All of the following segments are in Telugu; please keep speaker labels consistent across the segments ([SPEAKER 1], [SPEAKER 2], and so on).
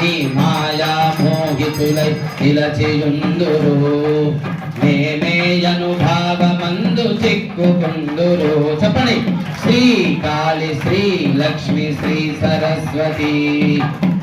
[SPEAKER 1] నీ మాయా మోహితులై నిలచియుందురు నేనేయనుభావమందు చిక్కుకుందురు చెప్పండి శ్రీ కాళి శ్రీ లక్ష్మి శ్రీ సరస్వతి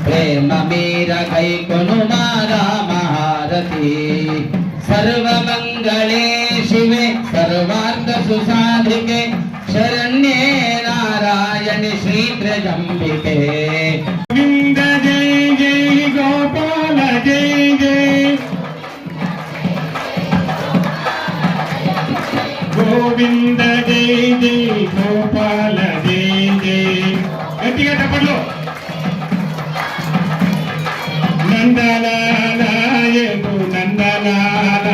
[SPEAKER 1] ప్రేమ మీర కైకొను రామహారతి సర్వమంగళే శివే సర్వార్థ సుసాధికే శరణ్యే నారాయణి శ్రీ త్రిజంబికే గోవింద జై జై గోపాల జై జై గోవింద జై జై గోపాల జై జై గట్టిగా చెప్పండి నందనాయకు నందనాల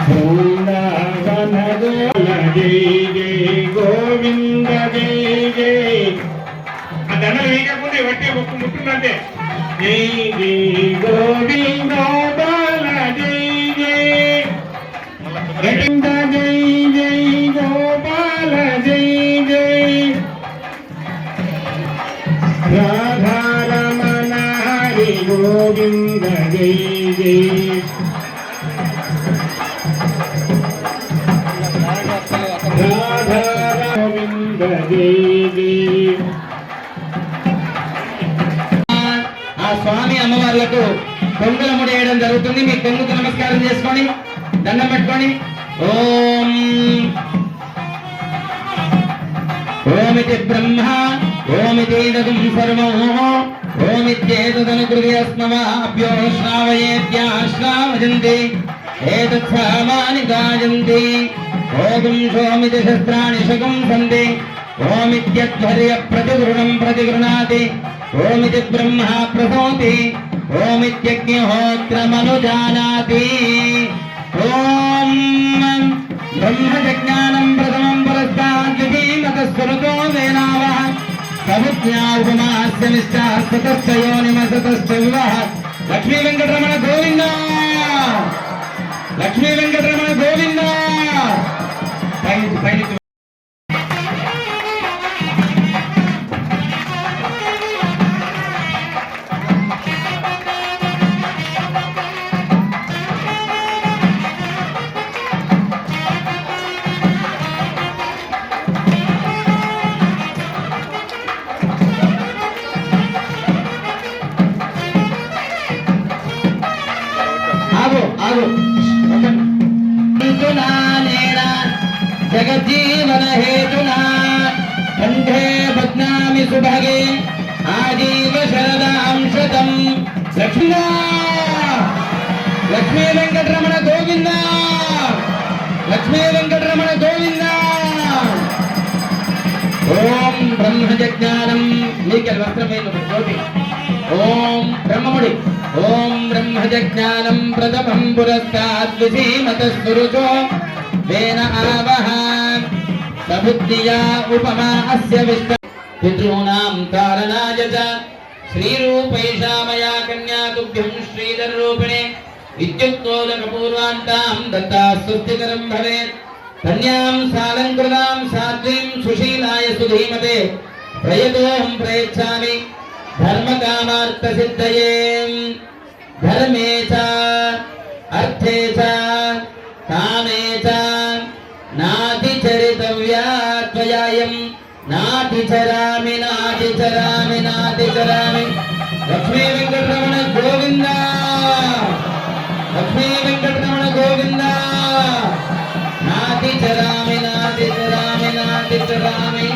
[SPEAKER 1] బృందావన గోల జై జై గోవింద జై జై ఆ దండలు వేయకపోతే వట్టే ఒక్క ముట్టుందంటే జై జై గోవింద బాల జై జై గోవింద జై జై గోపాల జై జై రాధారమణ హరి గోవింద జై జై రాధా గోవింద జై జై ఆ స్వామి అమ్మవార్లకు కొంగుల ముడేయడం జరుగుతుంది మీ కొంగుకు నమస్కారం చేసుకొని దండం పెట్టుకొని ఓం ఓమితి బ్రహ్మ ఓమితేదం సర్వం ఓమిత్యేతదనుకృత్యస్మవాభ్యో శ్రావయేత్యాశ్రావజంతి ఏతత్సామాని గాయంతి ఓం సోమితి శస్త్రాణి శకం సంతి ఓమిత్యధ్వర్య ప్రతిగృణం ప్రతిగృణాతి ఓమితి బ్రహ్మ ప్రసోతి ఓమిత్యగ్నిహోత్రమనుజానాతి ఓం బ్రహ్మజ్ఞానం ప్రథమం పురస్కాద్విధీమతస్వరుతో వేనావః సముజ్ఞాపమాస్యమిష్టాస్తతశ్చ యోనిమసతశ్చ వివః లక్ష్మీ వెంకటరమణ గోవింద లక్ష్మీ వెంకటరమణ గోవింద పైకి जगज्जीवन हेतुना कंठे बध्नामि सुभगे आजीव शरदां शतं लक्ष्मी वेंकटरमण गोविंद लक्ष्मी वेंकटरमण गोविंद ओम ब्रह्मज्ञानं नीके वस्त्रमेनु ज्योति ओम ब्रह्ममुडि ओम ब्रह्मज्ञानं प्रथमं पुरस्काद्विधीमतस्वरुतो वेन आवह सबुद्धिया उपमा अस्य विष्ट पितॄणां कारणाय च श्रीरूपैषा मया कन्या तुभ्यं श्रीधररूपिणे इत्युक्तोदकपूर्वान्तां दत्तास्तुतिकरं भवेत् कन्यां सालङ्कृतां साध्वीं सुशीलाय सुधीमते प्रयतोऽहं प्रयच्छामि धर्मकामार्थसिद्धये धर्मे च अर्थे च कामे च नातिचरितव्या त्वयायं नातिचरामि नातिचरामि नातिचरामि लक्ष्मी वेंकटरमण गोविंद लक्ष्मी वेंकटरमण गोविंद नातिचरामि नातिचरामि नातिचरामि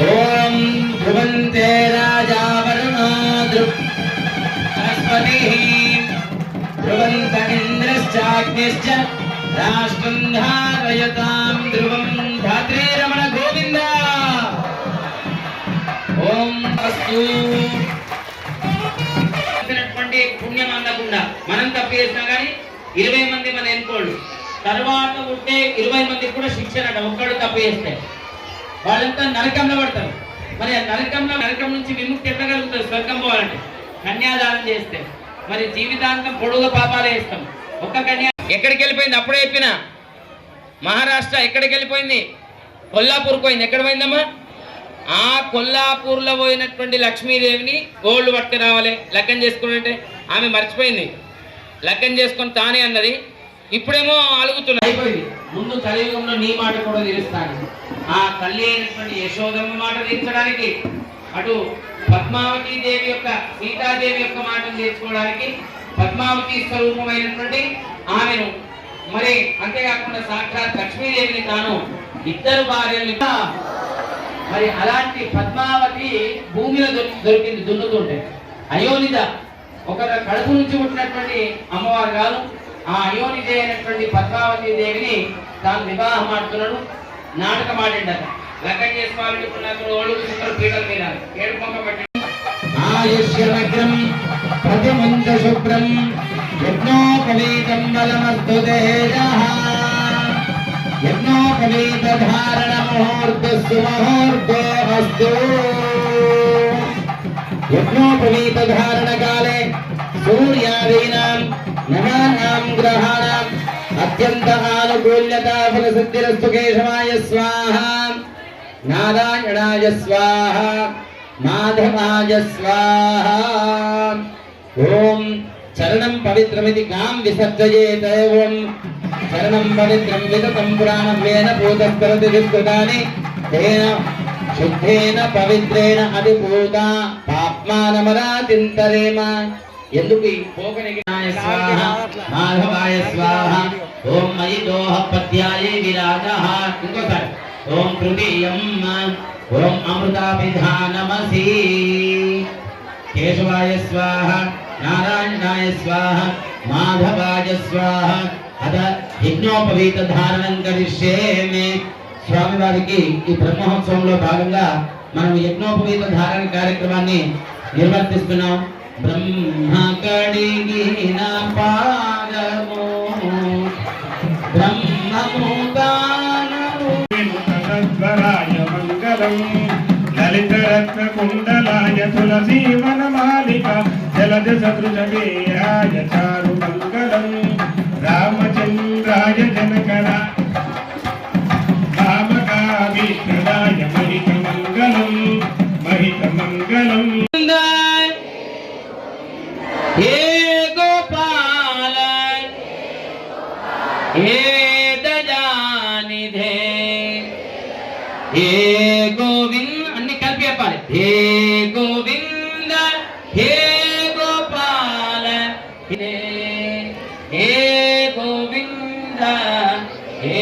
[SPEAKER 1] ओम ध्रुवन्ते राजा वरुणो बृहस्पतिः ध्रुवन्त इन्द्रश्चाग्निश्च राष्ट्रं धारयतां ध्रुवं धात्री रमण गोविंद ओम अस्तु పుణ్యం అందకుండా మనం తప్పు చేసినా కానీ 20 మంది మన ఎన్కోళ్ళు తర్వాత ఉంటే 20 మందికి కూడా శిక్షణ ఒక్కడు తప్పు చేస్తే వాళ్ళంతా నరకంలో పడతారు. మరి ఆ నరకం నుంచి విముక్తి ఎట్లా కలుగుతుంది? స్వర్గం పోవాలంటే కన్యాదానం చేస్తే మరి జీవితాంతం పొడుగు పాపాలే ఇస్తాం. ఒక్క కన్యా ఎక్కడికి వెళ్ళిపోయింది? అప్పుడే చెప్పిన మహారాష్ట్ర ఎక్కడికి వెళ్ళిపోయింది? కొల్లాపూర్ పోయింది. ఎక్కడ పోయిందమ్మా? ఆ కొల్లాపూర్లో పోయినటువంటి లక్ష్మీదేవిని గోల్డ్ పట్టుకు రావాలి లగ్గం చేసుకున్నట్టే ఆమె మర్చిపోయింది. లగ్గం చేసుకొని తానే అన్నది. ఇప్పుడేమో అలుగుతున్నా అయిపోయింది. ముందు కలియుగంలో నీ మాట కూడా తీరుస్తాను. ఆ తల్లి అయినటువంటి యశోదమ్మ మాట తీర్చడానికి, అటు పద్మావతి దేవి యొక్క సీతాదేవి యొక్క మాటను తీర్చుకోవడానికి పద్మావతి స్వరూపమైనటువంటి ఆమెను, మరి అంతేకాకుండా సాక్షాత్ లక్ష్మీదేవిని తాను ఇద్దరు భార్యల్ని, మరి అలాంటి పద్మావతి భూమిలో దొరికింది దున్నుతుంటే. అయోనిజ ఒక కడుపు నుంచి పుట్టినటువంటి అమ్మవారు కాదు, ఆ అయోనిజ అయినటువంటి పద్మావతి దేవిని తాను వివాహం ఆడుతున్నాడు. నాటకం ఆడిండట. లగ్గం చేసుకోవాలనుకున్నప్పుడు ఓళ్ళు చిత్రం పీటల మీద ఏడు పొంగ పెట్టి ఆయుష్యమగ్రం ప్రతిమంత శుభ్రం యజ్ఞోపవీతం బలమస్తేజః యజ్ఞోపవీత ధారణ ముహూర్తస్సు ముహూర్తోస్తు యజ్ఞోపవీత ధారణ కాలే సూర్యాదీనాం నవానాం గ్రహాణాం అత్యంత ఆనుకూల్యత ఫల సిద్ధిరస్తు కేశవాయ స్వాహ నారాయణాయ స్వాహ మాధవాయ స్వాహ. ఓం చరణం పవిత్రమితి గాం విసర్జయేత్. ఓం చరణం పవిత్రం విదతం పురాణం వేన భూతస్కరతి విస్కృతాని తేన శుద్ధేన పవిత్రేణ అధిభూత పాప్మానమరాతింతరేమ. ఎందుకు ఈ పోకనికి స్వాహ మాధవాయ స్వాహ. ఓం మయి దోహ పద్యాయ విరాజః. ఇంకోసారి ఓం తృతీయం ఓం అమృతాభిధానమసి. కేశవాయ స్వాహ నారాయణాయ స్వాహ మాధవాయ స్వాహ. అద యజ్ఞోపవీత ధారణం కరిష్యేమి. స్వామివారికి ఈ బ్రహ్మోత్సవంలో భాగంగా మనం యజ్ఞోపవీత ధారణ కార్యక్రమాన్ని నిర్వర్తిస్తున్నాం. బ్రహ్మ కడిగిన పాదము బ్రహ్మముదానము
[SPEAKER 2] తదద్వరాయ మంగళం లలితరత్న కుండలాయ తులసీ వనమాలిక జలజ సదృశవేయాయ చారు మంగళం రామచంద్రాయ జనకర రామకామిత్రదాయ మహిత మంగళం మహిత మంగళం.
[SPEAKER 1] హే గోపాల హే దయానిధే హే గోవింద అన్ని కలిపి చెప్పాలి. హే గోవింద హే గోపాల హే గోవింద హే